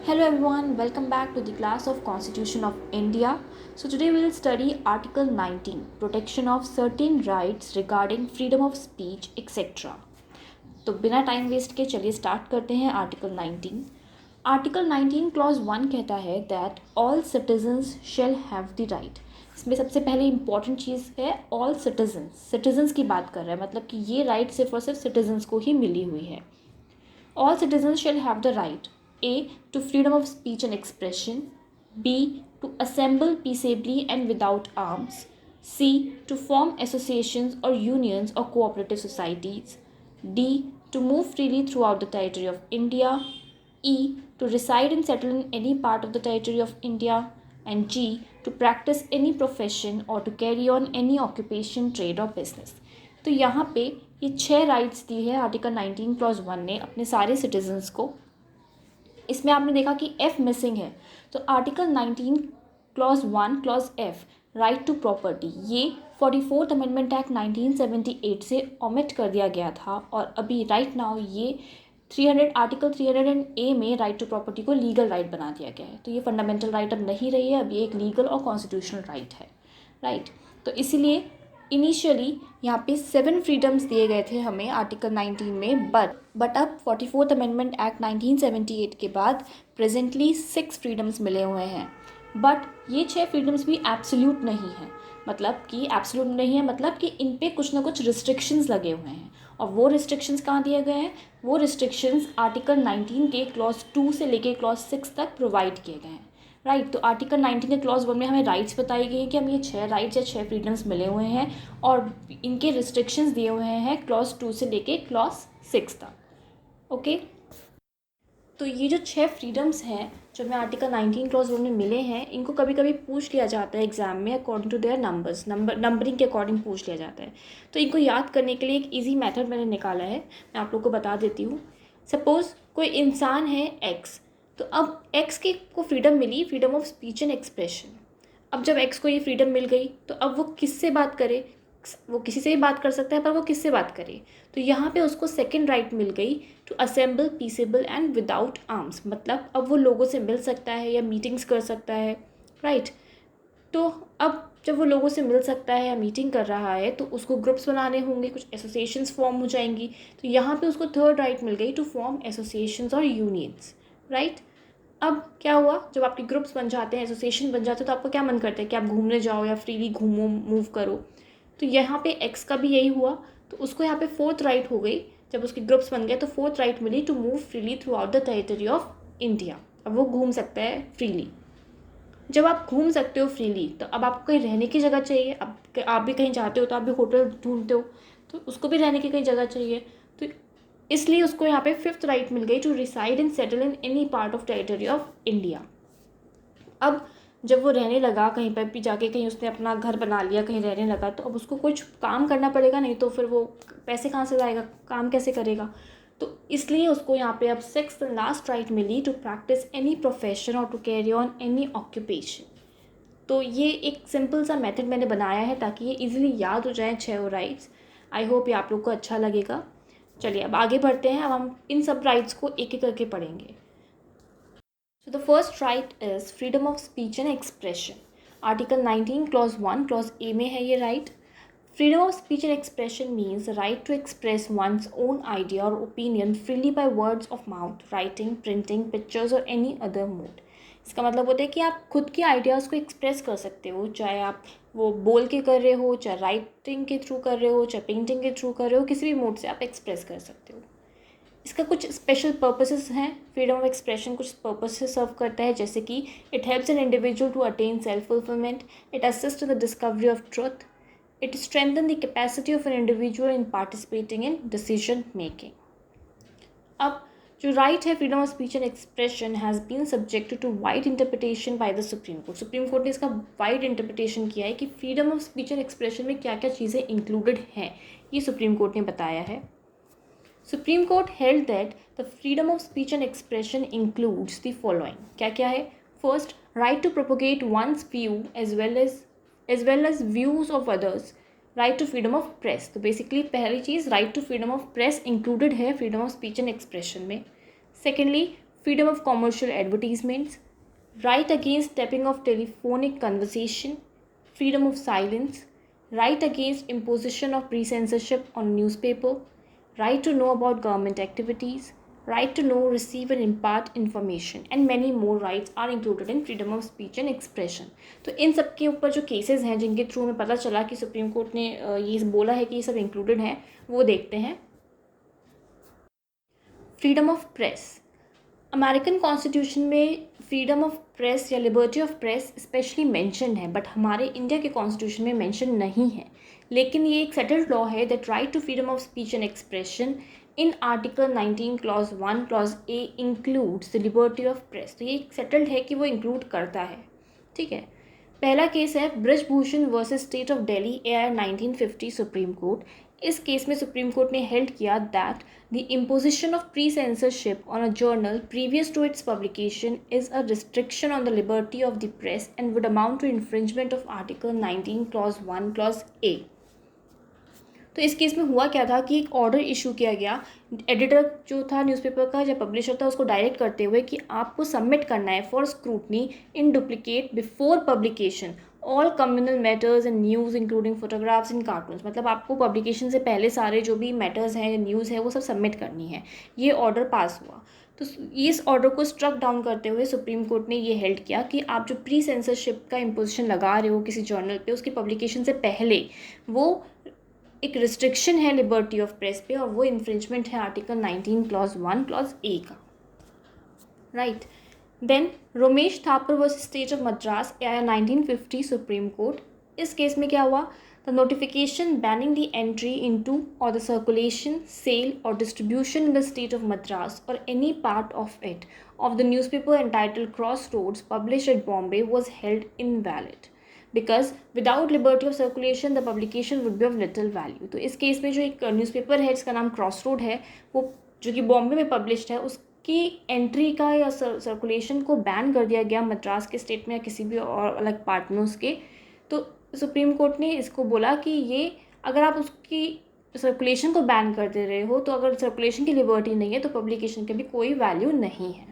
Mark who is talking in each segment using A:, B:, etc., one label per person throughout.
A: Hello everyone, welcome back to the class of Constitution of India. So today we will study Article 19, Protection of Certain Rights Regarding Freedom of Speech, etc. तो बिना time waste के चलिए start करते हैं article 19. Article 19 clause 1 कहता है that all citizens shell have the right. इसमें सबसे पहले इंपॉर्टेंट चीज़ है ऑल सिटीजन्स की बात कर रहा है, मतलब कि ये राइट सिर्फ और सिर्फ सिटीजन्स को ही मिली हुई है. All citizens shall have the right A. to freedom of speech and expression, B. to assemble peaceably and without arms, C. to form associations or unions or cooperative societies, D. to move freely throughout the territory of India, E. to reside and settle in any part of the territory of India, and G. to practice any profession or to carry on any occupation, trade or business. तो यहाँ पे ये 6 rights दी है article 19 clause 1 ने अपने सारे citizens को. इसमें आपने देखा कि एफ मिसिंग है, तो article 19 clause 1 clause F right to property ये 44th अमेंडमेंट एक्ट 1978 से ओमिट कर दिया गया था, और अभी राइट नाउ ये 300 आर्टिकल 300 ए में राइट टू प्रॉपर्टी को लीगल राइट बना दिया गया है. तो ये फंडामेंटल राइट अब नहीं रही है, अब ये एक लीगल और कॉन्स्टिट्यूशनल राइट है. राइट, तो इसीलिए इनिशियली यहाँ पे 7 फ्रीडम्स दिए गए थे हमें आर्टिकल 19 में, बट अब 44th अमेंडमेंट एक्ट 1978 के बाद प्रेजेंटली 6 फ्रीडम्स मिले हुए हैं. बट ये 6 फ्रीडम्स भी एब्सोल्यूट नहीं है, मतलब कि इन पे कुछ ना कुछ रिस्ट्रिक्शंस लगे हुए हैं. और वो रिस्ट्रिक्शंस कहाँ दिए गए हैं? वो रिस्ट्रिक्शंस आर्टिकल 19 के क्लॉज 2 से लेके क्लॉज 6 तक प्रोवाइड किए गए हैं. राइट, तो आर्टिकल 19 के क्लॉज 1 में हमें राइट्स बताई गई हैं कि हमें ये 6 राइट्स या 6 फ्रीडम्स मिले हुए हैं, और इनके रिस्ट्रिक्शंस दिए हुए हैं क्लॉज 2 से लेके क्लॉज 6 तक. ओके, तो ये जो 6 फ्रीडम्स हैं जो हमें आर्टिकल 19 क्लॉज 1 में मिले हैं, इनको कभी कभी पूछ लिया जाता है एग्जाम में अकॉर्डिंग टू देयर नंबरिंग के अकॉर्डिंग पूछ लिया जाता है. तो इनको याद करने के लिए एक ईजी मेथड मैंने निकाला है, मैं आप लोग को बता देती हूँ. सपोज़ कोई इंसान है एक्स, तो अब एक्स को फ्रीडम मिली, freedom of speech and expression. अब जब एक्स को ये फ्रीडम मिल गई तो अब वो किससे बात करे? वो किसी से भी बात कर सकता है, पर वो किससे बात करे? तो यहाँ पे उसको सेकंड राइट मिल गई to assemble peaceable and without arms, मतलब अब वो लोगों से मिल सकता है या मीटिंग्स कर सकता है. राइट, तो अब जब वो लोगों से मिल सकता है या मीटिंग कर रहा है तो उसको ग्रुप्स बनाने होंगे, कुछ एसोसिएशंस फॉर्म हो जाएंगी. तो यहाँ पे उसको थर्ड राइट मिल गई टू फॉर्म एसोसिएशंस और यूनियंस. राइट, अब क्या हुआ, जब आपके ग्रुप्स बन जाते हैं, एसोसिएशन बन जाते हैं, तो आपको क्या मन करता है कि आप घूमने जाओ या फ्रीली घूमो, मूव करो. तो यहाँ पे एक्स का भी यही हुआ, तो उसको यहाँ पे फोर्थ राइट हो गई. जब उसके ग्रुप्स बन गए तो फोर्थ राइट मिली to move freely throughout the territory of India. अब वो घूम सकता है फ्रीली. जब आप घूम सकते हो फ्रीली, तो अब आपको कहीं रहने की जगह चाहिए. अब आप भी कहीं जाते हो तो आप भी होटल ढूंढते हो, तो उसको भी रहने की कहीं जगह चाहिए. तो इसलिए उसको यहाँ पे फिफ्थ राइट मिल गई to reside and settle in any part of territory of India. अब जब वो रहने लगा कहीं पर भी जाके, कहीं उसने अपना घर बना लिया, कहीं रहने लगा, तो अब उसको कुछ काम करना पड़ेगा, नहीं तो फिर वो पैसे कहाँ से लाएगा, काम कैसे करेगा? तो इसलिए उसको यहाँ पे अब सिक्स्थ लास्ट राइट मिली to practise any profession or to carry on any occupation. तो ये एक सिंपल सा मेथड मैंने बनाया है ताकि ये इजीली याद हो जाए 6 राइट्स. आई होप ये आप लोग को अच्छा लगेगा. चलिए अब आगे बढ़ते हैं, अब हम इन सब राइट्स को एक एक करके पढ़ेंगे. So the first right is freedom of speech and expression. Article 19 clause 1 clause A में है ये right. Freedom of speech and expression means the right to express one's own idea or opinion freely by words of mouth, writing, printing, pictures or any other mode. इसका मतलब होता है कि आप खुद के आइडियाज़ को एक्सप्रेस कर सकते हो, चाहे आप वो बोल के कर रहे हो, चाहे राइटिंग के थ्रू कर रहे हो, चाहे पेंटिंग के थ्रू कर रहे हो, किसी भी मोड से आप एक्सप्रेस कर सकते हो. इसका कुछ स्पेशल पर्पसेस हैं. फ्रीडम ऑफ एक्सप्रेशन कुछ पर्पसेस सर्व करता है, जैसे कि it helps an individual to attain self fulfilment, it assist in the discovery of truth, it strengthen the capacity of an individual in participating in decision making. अब जो right है freedom of speech and expression has been subjected to wide interpretation by the Supreme Court. Supreme court ने इसका wide interpretation किया है कि freedom of speech and expression में क्या क्या चीज़ें इंक्लूडेड हैं, ये सुप्रीम कोर्ट ने बताया है. Supreme Court held that the freedom of speech and expression includes the following. क्या क्या है? First, right to propagate one's view as well as views of others. Right to freedom of press. तो basically पहली चीज़ right to freedom of press included है freedom of speech and expression में. Secondly, freedom of commercial advertisements, right against tapping of telephonic conversation, freedom of silence, right against imposition of pre-censorship on newspaper, right to know about government activities, right to know, receive and impart information, and many more rights are included in freedom of speech and expression. तो इन सब के ऊपर जो cases हैं जिनके through हमें पता चला कि सुप्रीम कोर्ट ने ये बोला है कि ये सब इंक्लूडेड है, वो देखते हैं. Freedom of press. American constitution में फ्रीडम ऑफ प्रेस या liberty of press specially mention है, बट हमारे इंडिया के कॉन्स्टिट्यूशन में मेंशन नहीं है. लेकिन ये एक सेटल्ड लॉ है that right to freedom of speech and expression in article 19 clause 1 clause A includes the liberty of press. तो ये एक सेटल्ड है कि वो इंक्लूड करता है. ठीक है. पहला केस है Brij Bhushan versus state of Delhi AR 1950 supreme court. इस केस में सुप्रीम कोर्ट ने हेल्ड किया that the imposition of pre censorship on a journal previous to its publication is a restriction on the liberty of the press and would amount to infringement of article 19 clause 1 clause A. तो इस case में हुआ क्या था कि एक order issue किया गया एडिटर जो था न्यूज़पेपर का या पब्लिशर था उसको डायरेक्ट करते हुए कि आपको सबमिट करना है for scrutiny in duplicate before publication all communal matters and news including photographs and cartoons. मतलब आपको पब्लिकेशन से पहले सारे जो भी मैटर्स हैं न्यूज़ है वो सब सबमिट करनी है. ये ऑर्डर पास हुआ. तो इस ऑर्डर को स्ट्रक डाउन करते हुए सुप्रीम कोर्ट ने ये हेल्ड किया कि आप जो प्री सेंसरशिप का इम्पोजिशन लगा रहे हो किसी जर्नल पे उसकी पब्लिकेशन से पहले वो एक रिस्ट्रिक्शन है लिबर्टी ऑफ प्रेस पे और वो इन्फ्रिंजमेंट है आर्टिकल 19 क्लॉज 1 क्लॉज ए का. Right. Then Romesh Thapar versus state of Madras AR 1950 supreme court. इस केस में क्या हुआ? The notification banning the entry into or the circulation sale or distribution in the state of Madras or any part of it of the newspaper entitled Crossroads published at Bombay was held invalid because without liberty of circulation the publication would be of little value. तो इस case में जो एक newspaper है जिसका नाम crossroad है वो जो कि बॉम्बे में पब्लिश्ड है उसकी एंट्री का या सर्कुलेशन को बैन कर दिया गया मद्रास के स्टेट में या किसी भी और अलग पार्ट में उसके. तो सुप्रीम कोर्ट ने इसको बोला कि ये अगर आप उसकी सर्कुलेशन को बैन कर दे रहे हो तो अगर सर्कुलेशन की लिबर्टी नहीं है तो पब्लिकेशन की भी कोई वैल्यू नहीं है.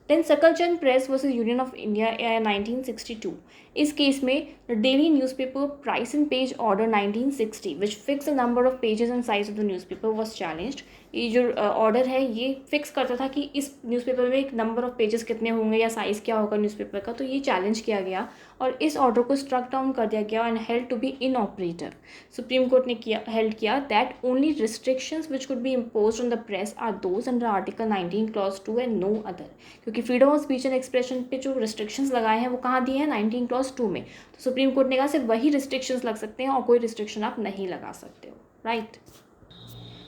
A: Then Sakalchand press versus union of India AR 1962. इस केस में the daily newspaper price and page order 1960 which fix the number of pages and size of the newspaper was challenged. ये जो ऑर्डर है ये फिक्स करता था कि इस न्यूज़पेपर में एक नंबर ऑफ पेजेस कितने होंगे या साइज़ क्या होगा न्यूज़पेपर का. तो ये चैलेंज किया गया और इस ऑर्डर को स्ट्रक डाउन कर दिया गया and held to be inoperative. Supreme court ने हेल्ड किया that only restrictions which could be imposed on the press are those under article 19 clause 2 and no other. क्योंकि freedom of speech and expression पे जो restrictions लगाए हैं वो कहाँ दिए हैं? 19 क्लॉज 2 में. तो सुप्रीम कोर्ट ने कहा सिर्फ वही रिस्ट्रिक्शंस लग सकते हैं और कोई रिस्ट्रिक्शन आप नहीं लगा सकते हो. Right.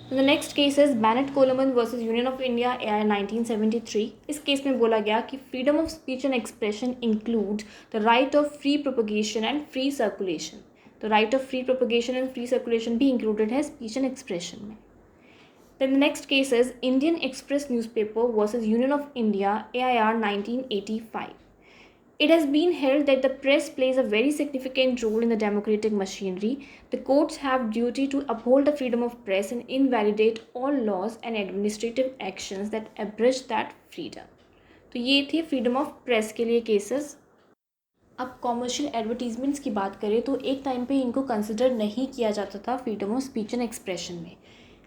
A: The next case is Bennett Coleman versus union of India AR 1973. इस केस में बोला गया कि freedom of speech and expression include the right of free propagation and free circulation. तो right of free propagation and free circulation भी included है speech and expression में. Then the next case is Indian Express newspaper versus Union of India AIR 1985. It has been held that the press plays a very significant role in the democratic machinery. The courts have duty to uphold the freedom of press and invalidate all laws and administrative actions that abridge that freedom. तो ये थे freedom of press के लिए cases. अब commercial advertisements की बात करें तो एक टाइम पे इनको कंसिडर नहीं किया जाता था freedom of speech and expression में.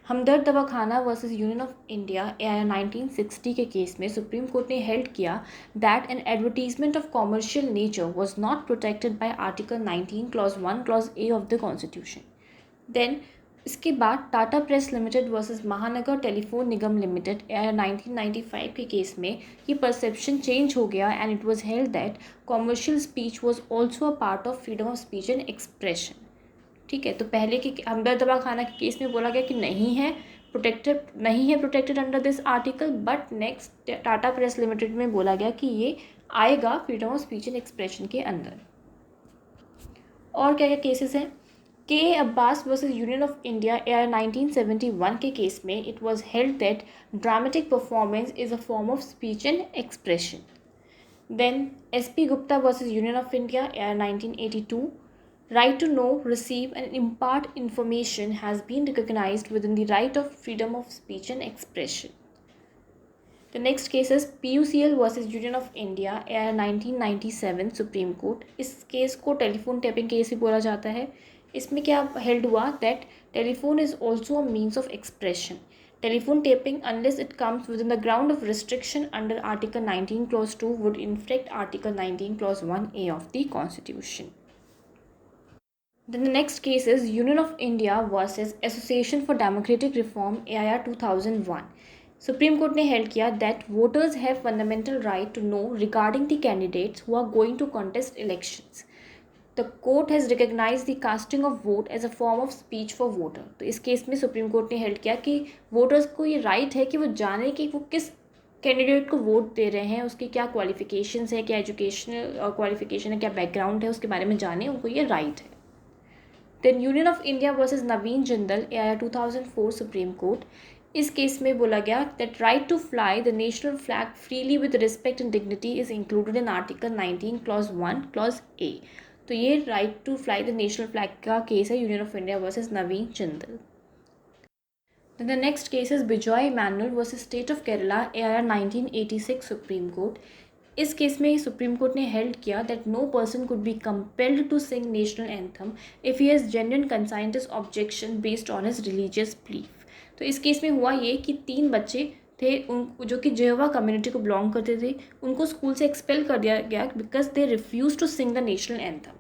A: Hamdard Dawakhana versus union of India AR 1960 के केस में सुप्रीम कोर्ट ने हेल्ड किया that an advertisement of commercial nature was not protected by article 19 clause 1 clause A of the constitution. Then इसके बाद Tata press limited versus Mahanagar telephone Nigam limited AR 1995 के case में ये perception change हो गया and it was held that commercial speech was also a part of freedom of speech and expression. ठीक है. तो पहले के हमदर्द दवाखाना के केस में बोला गया कि नहीं है protected under this article, but next Tata press limited में बोला गया कि ये आएगा freedom of speech and expression के अंदर. और क्या क्या केसेस हैं? K Abbas versus union of India AR 1971 के केस में it was held that dramatic performance is a form of speech and expression. Then SP Gupta versus union of India AR 1982. Right to know, receive and impart information has been recognized within the right of freedom of speech and expression. The next case is PUCL versus Union of India, 1997 supreme court. इस case को telephone tapping case भी बोला जाता है. इसमें क्या held हुआ that telephone is also a means of expression. Telephone tapping, unless it comes within the ground of restriction under Article 19 Clause 2, would infringe Article 19 Clause 1A of the Constitution. Then the next case is Union of India versus Association for Democratic Reform, AIR 2001. Supreme Court ने held किया that voters have fundamental right to know regarding the candidates who are going to contest elections. The court has recognized the casting of vote as a form of speech for voter. तो इस case में supreme court ने held किया कि voters को ये right है कि वो जाने कि वो किस कैंडिडेट को वोट दे रहे हैं, उसकी क्या क्वालिफिकेशंस है, क्या एजुकेशनल क्वालिफिकेशन है, क्या बैकग्राउंड है, उसके बारे में जाने, उनको ये राइट है. Then union of India versus Naveen Jindal, AIR 2004 Supreme court. इस केस में बोला गया that right to fly the national flag freely with respect and dignity is included in article 19 clause 1 clause A. तो ये right to fly the national flag का case है union of India versus Naveen Jindal. The next case is Bijoe Emmanuel versus state of Kerala, AIR 1986 supreme court. इस case में supreme court ने held किया that no person could be compelled to sing national anthem if he has genuine conscientious objection based on his religious belief. तो इस case में हुआ ये कि 3 बच्चे थे उन जो कि जेहोवा कम्युनिटी को बिलोंग करते थे, उनको स्कूल से एक्सपेल कर दिया गया because they refuse to sing the national anthem.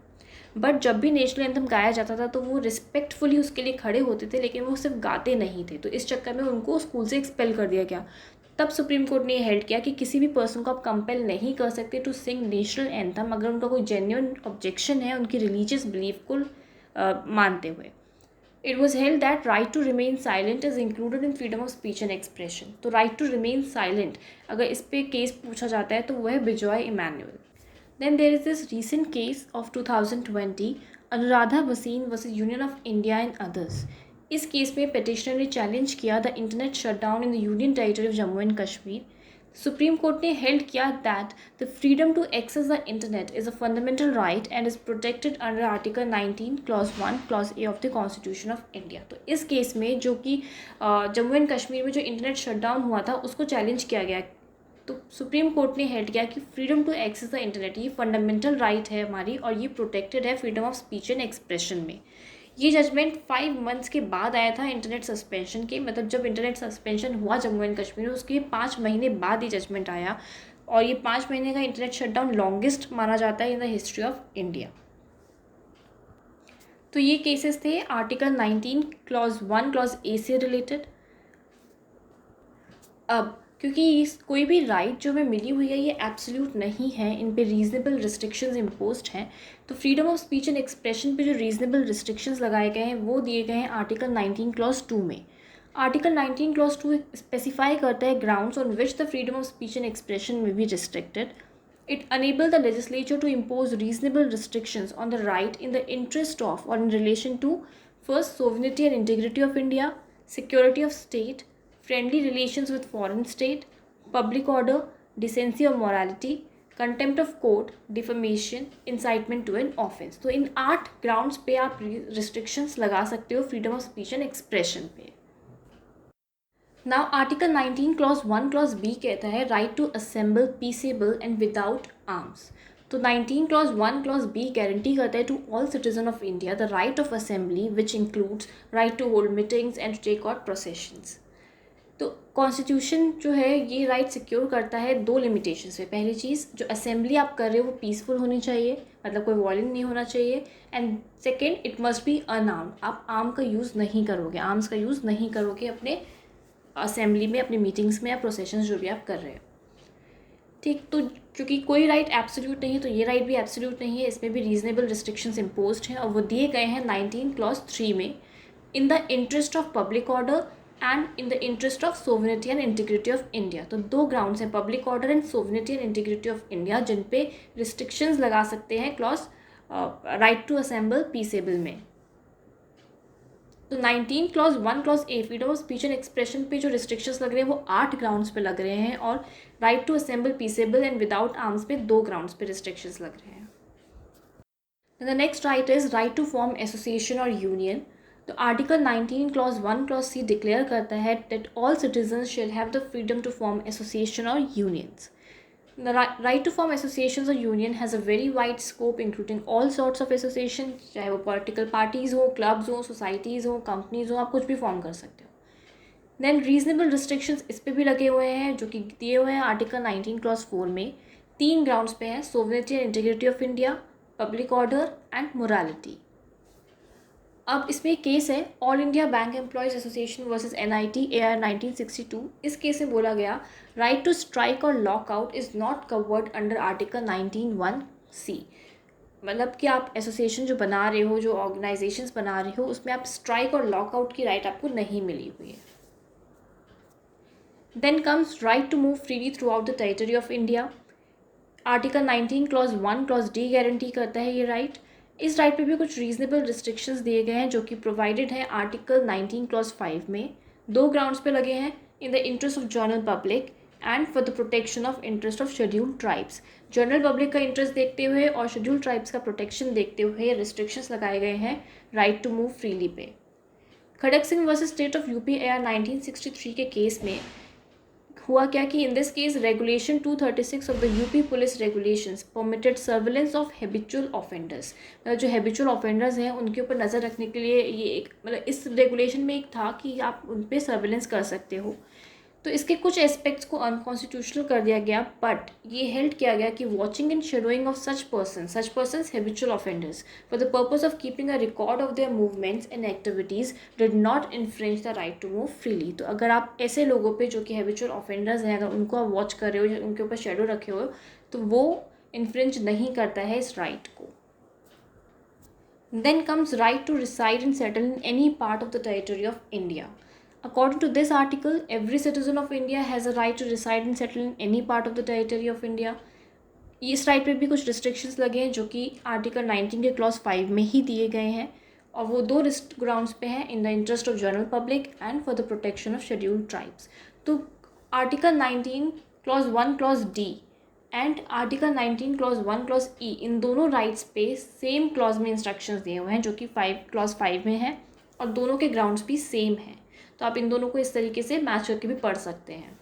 A: But जब भी नेशनल एंथम गाया जाता था तो वो रिस्पेक्टफुली उसके लिए खड़े होते थे, लेकिन वो सिर्फ गाते नहीं थे. तो इस चक्कर में उनको स्कूल से एक्सपेल कर दिया गया. तब सुप्रीम कोर्ट ने हेल्ड किया कि किसी भी पर्सन को आप कंपेल नहीं कर सकते टू सिंग नेशनल एंथम अगर उनका कोई जेन्युइन ऑब्जेक्शन है उनकी रिलीजियस बिलीफ को मानते हुए. It was held that right to remain silent is included in freedom of speech and expression. तो राइट टू रिमेन साइलेंट अगर इस पर केस पूछा जाता है तो वह है Bijoe Emmanuel. Then there is this recent case of 2020, Anuradha Bhasin versus Union of India and others. इस केस में petitioner ने चैलेंज किया the internet shutdown in the union territory of Jammu and Kashmir. Supreme court ने हेल्ड किया that the freedom to access the internet is a fundamental right and is protected under article 19 clause 1 clause A of the constitution of India. तो इस case में जो कि Jammu and Kashmir में जो internet shutdown हुआ था उसको चैलेंज किया गया. तो सुप्रीम कोर्ट ने हेल्ड किया कि freedom to access the internet ये फंडामेंटल राइट है हमारी और ये प्रोटेक्टेड है freedom of speech and expression में. ये जजमेंट 5 मंथ्स के बाद आया था इंटरनेट सस्पेंशन के, मतलब जब इंटरनेट सस्पेंशन हुआ जम्मू एंड कश्मीर में उसके 5 महीने बाद ये जजमेंट आया. और ये 5 महीने का इंटरनेट शटडाउन लॉन्गेस्ट माना जाता है in the history of India. तो ये केसेस थे आर्टिकल 19 क्लॉज 1 क्लॉज A से रिलेटेड. अब क्योंकि कोई भी राइट जो हमें मिली हुई है ये एब्सोल्यूट नहीं है, इन पे रीजनेबल रिस्ट्रिक्शंस इम्पोज्ड हैं. तो freedom of speech and expression पे जो रीजनेबल रिस्ट्रिक्शंस लगाए गए हैं वो दिए गए हैं आर्टिकल 19 क्लॉज 2 में. आर्टिकल 19 क्लॉज 2 स्पेसिफाई करता है grounds on which the freedom of speech and expression may be restricted. It enable the legislature to impose reasonable restrictions on the right in the interest of or in relation to first sovereignty and integrity of India, security of state, friendly relations with foreign state, public order, decency or morality, contempt of court, defamation, incitement to an offense. तो इन 8 grounds पे आप restrictions लगा सकते हो freedom of speech and expression पे. Now Article 19 Clause 1 Clause B कहता है right to assemble peaceable and without arms. तो 19 Clause 1 Clause B guarantee करता है to all citizens of India the right of assembly which includes right to hold meetings and to take out processions. तो constitution जो है ये right secure करता है 2 limitations पे. पहली चीज़ जो असेंबली आप कर रहे हो वो पीसफुल होनी चाहिए, मतलब कोई वॉयलेंट नहीं होना चाहिए. And second it must be unarmoured. आप आर्म का यूज़ नहीं करोगे, आर्म्स का यूज़ नहीं करोगे अपने असेंबली में, अपनी मीटिंग्स में या प्रोसेशंस जो भी आप कर रहे हो. ठीक, तो क्योंकि कोई राइट एब्सोल्यूट नहीं है तो ये राइट भी एब्सोल्यूट नहीं है, इसमें भी रीजनेबल रिस्ट्रिक्शंस इम्पोज्ड हैं और वो दिए गए हैं 19 क्लॉज 3 में. In the interest of public order and in the interest of sovereignty and integrity of India. तो 2 ग्राउंड्स हैं, public order and sovereignty and integrity of India, जिन पे रिस्ट्रिक्शंस लगा सकते हैं clause right to assemble peaceable में. तो 19 clause 1 clause A freedom of speech and expression पे जो रिस्ट्रिक्शंस लग रहे हैं वो 8 ग्राउंड्स पे लग रहे हैं और right to assemble peaceable and without arms पे 2 ग्राउंड्स पे रिस्ट्रिक्शंस लग रहे हैं. The next right is right to form association or union. तो article 19 clause 1 clause C declare करता है that all citizen shall have the freedom to form association or unions. The right to form associations or union has a very wide scope including all sorts of association, चाहे वो political parties हो, clubs हो, societies हो, companies हो, आप कुछ भी form कर सकते हो. Then reasonable restrictions इस पे भी लगे हुए हैं जो कि दिए हुए हैं आर्टिकल 19 क्लॉज 4 में. 3 ग्राउंड्स पे हैं: sovereignty and integrity of India, public order and morality. अब इसमें एक केस है all India bank employees association versus NIT AR 1962. इस केस में बोला गया राइट टू स्ट्राइक और lockout is not covered under article 19(1)(c. मतलब कि आप एसोसिएशन जो बना रहे हो, जो ऑर्गेनाइजेशंस बना रहे हो, उसमें आप स्ट्राइक और लॉकआउट की राइट आपको नहीं मिली हुई है. Then comes right to move freely throughout the territory of India. Article 19 clause 1 clause D guarantee करता है ये राइट. इस राइट पे भी कुछ रीजनेबल रिस्ट्रिक्शंस दिए गए हैं जो कि प्रोवाइडेड है आर्टिकल 19 क्लॉज 5 में. 2 ग्राउंड्स पे लगे हैं: in the interest of general public and for the protection of interest of scheduled tribes. General public का इंटरेस्ट देखते हुए और शेड्यूल्ड ट्राइब्स का प्रोटेक्शन देखते हुए रिस्ट्रिक्शंस लगाए गए हैं राइट टू मूव फ्रीली पे. Kharak Singh versus state of UP AR 1963 के केस में हुआ क्या कि in this case regulation 236 of the UP police regulations permitted surveillance of habitual offenders. जो हैबिचुअल ऑफेंडर्स हैं उनके ऊपर नज़र रखने के लिए ये एक मतलब इस रेगुलेशन में एक था कि आप उन पर सर्विलेंस कर सकते हो. तो इसके कुछ एस्पेक्ट्स को अनकॉन्स्टिट्यूशनल कर दिया गया, बट ये हेल्ड किया गया कि watching and shadowing of such persons habitual offenders for the purpose of keeping a record of their movements and activities did not infringe the right to move freely. तो अगर आप ऐसे लोगों पे जो कि हैबिचुअल ऑफेंडर्स हैं, अगर उनको आप वॉच कर रहे हो या उनके ऊपर शेडो रखे हो, तो वो इन्फ्रिंज नहीं करता है इस राइट को. Then comes right to reside and settle in any part of the territory of India. According to this article, every citizen of India has a right to reside and settle in any part of the territory of India. इस right पे भी कुछ restrictions लगे हैं जो कि article 19 के clause 5 में ही दिए गए हैं, और वो 2 ग्राउंड्स पे हैं: in the interest of general public and for the protection of scheduled tribes. तो article 19 clause 1 clause D and article 19 clause 1 clause E, इन दोनों राइट्स पे सेम क्लॉज में इंस्ट्रक्शंस दिए हुए हैं जो कि क्लॉज 5 में है, और दोनों के ग्राउंड्स भी सेम हैं. तो आप इन दोनों को इस तरीके से मैच करके भी पढ़ सकते हैं.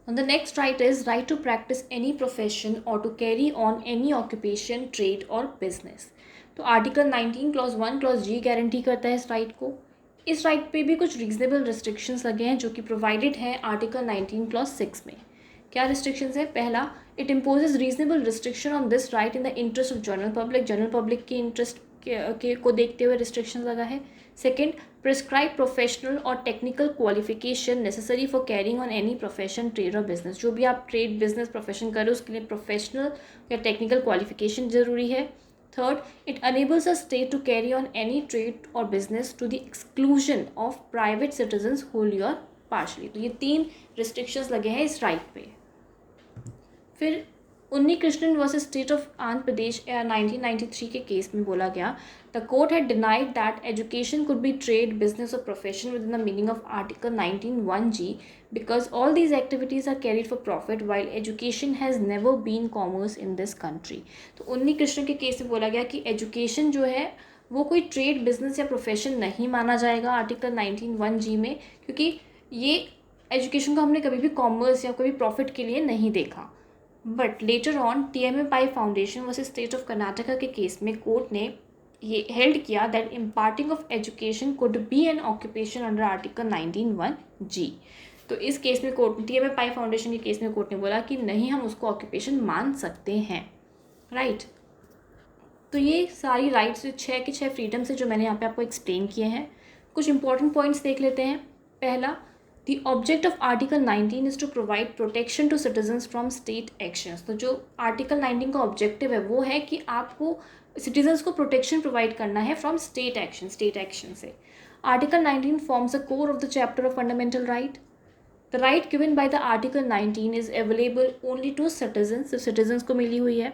A: And the next right is right to practice any profession or to carry on any occupation, trade or business. तो article 19 clause 1 clause G guarantee करता है इस राइट को. इस राइट पे भी कुछ रीजनेबल रिस्ट्रिक्शंस लगे हैं जो कि प्रोवाइडेड हैं आर्टिकल 19 क्लॉज 6 में. क्या रिस्ट्रिक्शंस है? पहला, it imposes reasonable restriction on this right in the interest of general public. General public के इंटरेस्ट को देखते हुए रिस्ट्रिक्शन लगा है. सेकेंड, प्रिस्क्राइब प्रोफेशनल और technical qualification necessary for carrying on any profession, trade or business. जो भी आप ट्रेड, बिजनेस, प्रोफेशन करें उसके लिए प्रोफेशनल या टेक्निकल क्वालिफिकेशन ज़रूरी है. Third, it enables a state to carry on any trade or business to the exclusion of private citizens wholly or partially. तो ये 3 रिस्ट्रिक्शंस लगे हैं इस राइट पे. फिर Unni Krishnan versus state of Andhra Pradesh 1993 के केस में बोला गया the court had denied that education could be trade, business or profession within the meaning of article 19(1)(g because all these activities are carried for profit while education has never been commerce in this country. तो उन्नी कृष्णन के case में बोला गया कि education जो है वो कोई ट्रेड, बिजनेस या प्रोफेशन नहीं माना जाएगा आर्टिकल 19(1)(g में, क्योंकि ये एजुकेशन को हमने कभी भी कॉमर्स या कभी प्रॉफिट के लिए नहीं देखा. But later on TMA pi foundation versus state of Karnataka के केस में कोर्ट ने ये हेल्ड किया that imparting of education could B N occupation under article 19(1)(g. तो इस केस में कोर्ट, TMA पाई फाउंडेशन के केस में कोर्ट ने बोला कि नहीं, हम उसको ऑक्यूपेशन मान सकते हैं. राइट. तो ये सारी राइट्स 6 के 6 फ्रीडम्स है जो मैंने यहाँ पे आपको एक्सप्लेन किए हैं. कुछ इंपॉर्टेंट पॉइंट्स देख लेते हैं. पहला, The object of Article 19 is to provide protection to citizens from state actions. तो जो आर्टिकल 19 का ऑब्जेक्टिव है वो है कि आपको सिटीजन्स को प्रोटेक्शन प्रोवाइड करना है फ्रॉम स्टेट एक्शन से. Article 19 forms a core of the chapter of fundamental right. The right given by the article 19 is available only to citizens, citizens को मिली हुई है.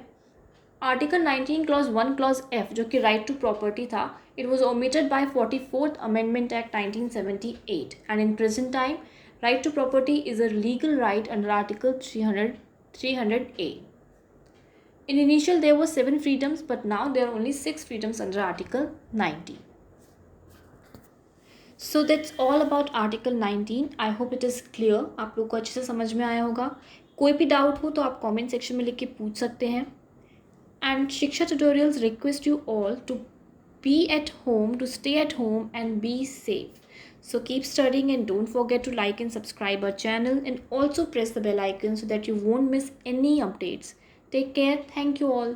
A: आर्टिकल 19 क्लॉज 1 क्लॉज F जो कि right to property था, it was omitted by 44th amendment act 1978 and in present time right to property is a legal right under article 300A. In initial there were 7 freedoms, but now there are only 6 freedoms under Article 19. So that's all about article 19। I hope it is clear, आप लोग को अच्छे से समझ में आया होगा। कोई भी डाउट हो तो आप कमेंट सेक्शन में लिख के पूछ सकते हैं। And Shiksha tutorials request you all to be at home, to stay at home and be safe. So keep studying and don't forget to like and subscribe our channel and also press the bell icon so that you won't miss any updates. Take care. Thank you all.